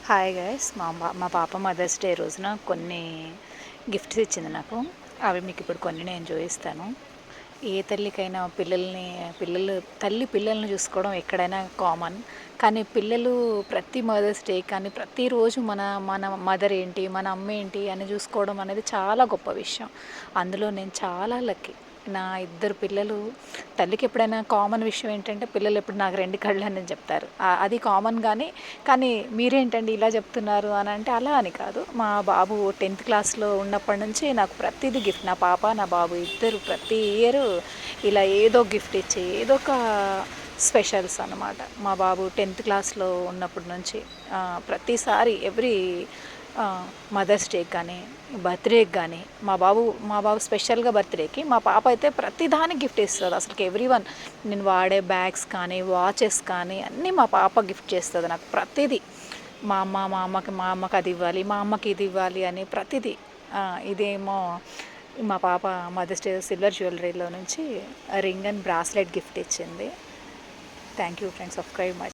Hi guys, మా పాప mothers day రోజున కొన్ని గిఫ్ట్స్ ఇచ్చింది నాకు. అవి మీకు ఇప్పుడు కొన్ని నేను చూపిస్తాను. ఏ తల్లికైనా పిల్లల్ని చూసుకోవడం ఎక్కడైనా కామన్. కానీ పిల్లలు ప్రతి మదర్స్ డే కానీ ప్రతిరోజు మన మన మదర్ ఏంటి, మన అమ్మ ఏంటి అని చూసుకోవడం అనేది చాలా గొప్ప విషయం. అందులో నేను చాలా లక్కీ. నా ఇద్దరు పిల్లలు, తల్లికి ఎప్పుడైనా కామన్ విషయం ఏంటంటే పిల్లలు ఎప్పుడు నాకు రెండు కళ్ళు అని చెప్తారు. అది కామన్. కానీ మీరేంటండి ఇలా చెప్తున్నారు అని అంటే, అలా అని కాదు. మా బాబు 10th క్లాస్లో ఉన్నప్పటి నుంచి నాకు ప్రతిదీ గిఫ్ట్. నా పాప నా బాబు ఇద్దరు ప్రతి ఇయర్ ఇలా ఏదో గిఫ్ట్ ఇచ్చి ఏదో ఒక స్పెషల్స్ అన్నమాట. మా బాబు 10th క్లాస్లో ఉన్నప్పటి నుంచి ప్రతిసారి ఎవ్రీ మదర్స్ డేకి కానీ బర్త్డేకి కానీ మా బాబు స్పెషల్గా బర్త్డేకి, మా పాప అయితే ప్రతిదానికి గిఫ్ట్ ఇస్తుంది. అసలు ఎవ్రీవన్, నేను వాడే బ్యాగ్స్ కానీ వాచెస్ కానీ అన్నీ మా పాప గిఫ్ట్ చేస్తుంది నాకు ప్రతిదీ. మా అమ్మకి అది ఇవ్వాలి, మా అమ్మకి ఇది ఇవ్వాలి అని ప్రతిదీ. ఇదేమో మా పాప మదర్స్ డే సిల్వర్ జ్యువెలరీలో నుంచి రింగ్ అండ్ బ్రాస్లెట్ గిఫ్ట్ ఇచ్చింది. Thank you friends, subscribe my